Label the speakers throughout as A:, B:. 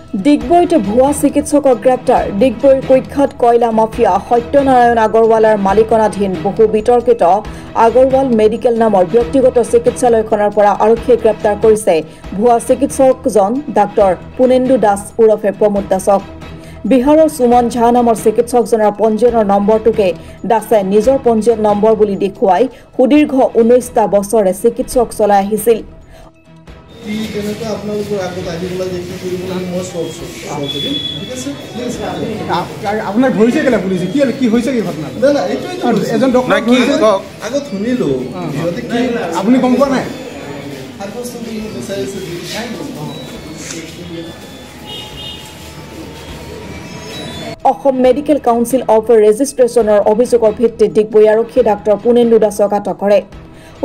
A: ডিগবৈতে ভুয়া চিকিৎসকক গ্ৰেপ্তাৰ ডিগবৈৰ কৈক্ষত কয়লা মাফিয়া সত্যনাৰায়ণ আগৰৱালাৰ মালিকানাধীন বহু বিতৰ্কিত আগৰৱাল মেডিকেল নামৰ ব্যক্তিগত চিকিৎসালয়খনৰ পৰা আৰক্ষীয়ে গ্ৰেপ্তাৰ কৰিছে ভুৱা চিকিৎসকজন ডাক্তৰ পুনেন্দু দাস উৰফে প্ৰমোদ দাসক বিহাৰৰ সুমন ঝা নামৰ চিকিৎসকজনৰ পঞ্জীয়নৰ নম্বৰটোকে দাসে নিজৰ পঞ্জীয়ন নম্বৰ বুলি দেখুৱাই সুদীৰ্ঘ 19টা বছৰে চিকিৎসক চলাই আহিছিল
B: আপনার ভরিছে গেলে পুলিশ কি কি হয়েছে কি ঘটনা না এজন ডক্টর কি
C: আগত শুনিলো
B: আপনি গম পোৱা নাই
A: অসম মেডিকেল কাউন্সিল অফ ৰেজিষ্ট্ৰেশ্যনৰ অভিযোগৰ ভিত্তিত ডিগবৈ আৰক্ষীয়ে ডাক্তৰ পুনেন্দু দাসক আটক কৰে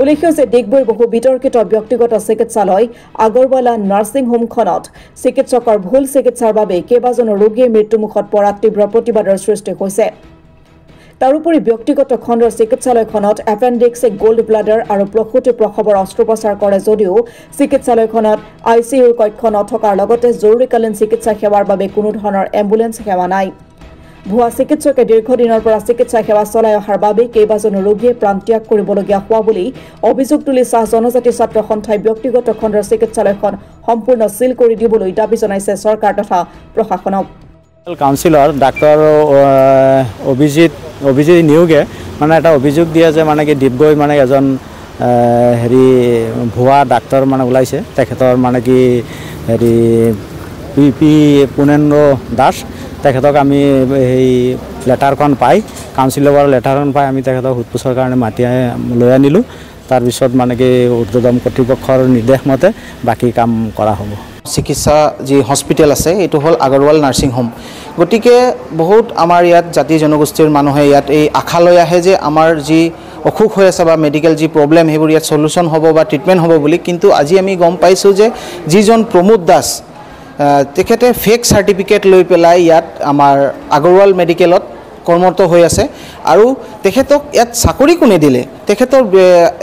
A: উল্লেখ্য যে ডিগবৈৰ বহু বিতৰ্কিত ব্যক্তিগত চিকিৎসালয় আগৰৱালা নাৰ্ছিং হোমখনত চিকিৎসকৰ ভুল চিকিৎসাৰ বাবে কেইবাজনো ৰোগীৰ মৃত্যুমুখত পৰাত তীব্ৰ প্ৰতিবাদৰ সৃষ্টি হৈছে তাৰোপৰি ব্যক্তিগত খণ্ডৰ চিকিৎসালয়খনত এপেণ্ডিক্স গোল্ড ব্লাডাৰ আৰু প্ৰসূতি প্ৰসৱৰ অস্ত্ৰোপচাৰ কৰে যদিও চিকিৎসালয়খনত আইচিইউৰ কক্ষ নথকাৰ লগতে জৰুৰীকালীন চিকিৎসা সেৱাৰ বাবে কোনো ধৰণৰ এম্বুলেন্স সেৱা নাই ভুৱা চিকিৎসকে দীৰ্ঘদিনৰ পৰা চিকিৎসা সেৱা চলাই অহাৰ বাবে কেইবাজনো ৰোগীয়ে প্ৰাণত্যাগ কৰিবলগীয়া হোৱা বুলি অভিযোগ তুলি চাহ জনজাতি ছাত্ৰ সন্থাই ব্যক্তিগত খণ্ডৰ চিকিৎসালয়খন সম্পূৰ্ণ সিল কৰি দিবলৈ দাবী জনাইছে চৰকাৰ তথা প্ৰশাসনক
D: কাউন্সিলৰ ডাক্তৰ অভিজিত নিয়োগে মানে এটা অভিযোগ দিয়ে যে মানে কি ডিগবৈ মানে এজন হেৰি ভুৱা ডাক্তৰ মানে ওলাইছে তেখেতৰ মানে কি হেৰি পি পুনেন্দু দাস তেখেতক আমি এই লেটাৰখন পাই কাউন্সিলৰ লেটাৰখন পাই আমি তেখেতক সোধপোছৰ কাৰণে মাতি লৈ আনিলোঁ তাৰপিছত মানে কি উৰ্ধতম কৰ্তৃপক্ষৰ নিৰ্দেশ মতে বাকী কাম কৰা হ'ব
E: চিকিৎসা যি হস্পিটেল আছে এইটো হ'ল আগৰৱাল নাৰ্ছিং হোম গতিকে বহুত আমাৰ ইয়াত জাতি জনগোষ্ঠীৰ মানুহে ইয়াত এই আশা লৈ আহে যে আমাৰ যি অসুখ হৈ আছে বা মেডিকেল যি প্ৰব্লেম সেইবোৰ ইয়াত সলিউশন হ'ব বা ট্ৰিটমেণ্ট হ'ব বুলি কিন্তু আজি আমি গম পাইছোঁ যে যিজন প্ৰমোদ দাস তেখেতে ফেক চাৰ্টিফিকেট লৈ পেলাই ইয়াত আমাৰ আগৰৱাল মেডিকেলত কৰ্মৰত হৈ আছে আৰু তেখেতক ইয়াত চাকৰি কোনে দিলে তেখেতৰ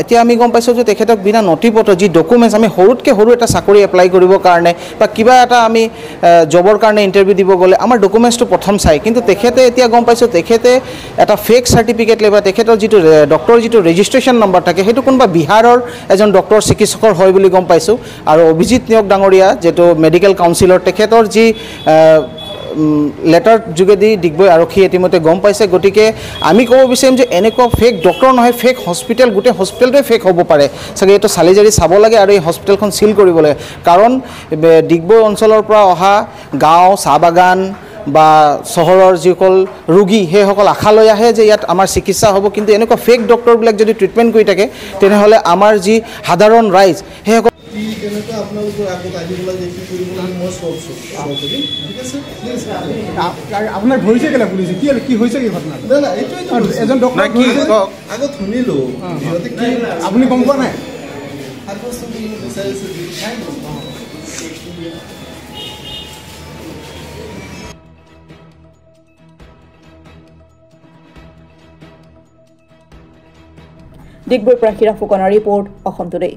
E: এতিয়া আমি গম পাইছোঁ যে তেখেতক বিনা নথিপত্ৰ যি ডকুমেণ্টছ আমি সৰুতকৈ সৰু এটা চাকৰি এপ্লাই কৰিবৰ কাৰণে বা কিবা এটা আমি জবৰ কাৰণে ইণ্টাৰভিউ দিব গ'লে আমাৰ ডকুমেণ্টছটো প্ৰথম চাই কিন্তু তেখেতে এতিয়া গম পাইছোঁ তেখেতে এটা ফেক চাৰ্টিফিকেট লৈ বা তেখেতৰ যিটো ডক্টৰ যিটো ৰেজিষ্ট্ৰেশ্যন নম্বৰ থাকে সেইটো কোনোবা বিহাৰৰ এজন ডক্টৰ চিকিৎসকৰ হয় বুলি গম পাইছোঁ আৰু অভিজিত নিয়োগ ডাঙৰীয়া যিটো মেডিকেল কাউন্সিলৰ তেখেতৰ যি লেটাৰ যোগেদি ডিগবৈ আৰক্ষী ইতিমধ্যে গম পাইছে গতিকে আমি ক'ব বিচাৰিম যে এনেকুৱা ফেক ডক্টৰ নহয় ফেক হস্পিটেল গোটেই হস্পিটেলটোৱে ফেক হ'ব পাৰে চাগে এইটো চালি জাৰি চাব লাগে আৰু এই হস্পিটেলখন সিল কৰিব লাগে কাৰণ ডিগবৈ অঞ্চলৰ পৰা অহা গাঁও চাহ বাগান বা চহৰৰ যিসকল ৰোগী সেইসকল আশা লৈ আহে যে ইয়াত আমাৰ চিকিৎসা হ'ব কিন্তু এনেকুৱা ফেক ডক্টৰবিলাক যদি ট্ৰিটমেণ্ট কৰি থাকে তেনেহ'লে আমাৰ যি সাধাৰণ ৰাইজ সেইসকল
B: আপনার ভরিছে গেলে পুলিশ কি কি হয়েছে কি ঘটনা না এজন ডক্টর
C: আগত শুনিলো
B: আপনি গম পোৱা নাই
A: ডিগবৈৰ পৰা হিৰা ফুকনৰ ৰিপৰ্ট অসম টুডে।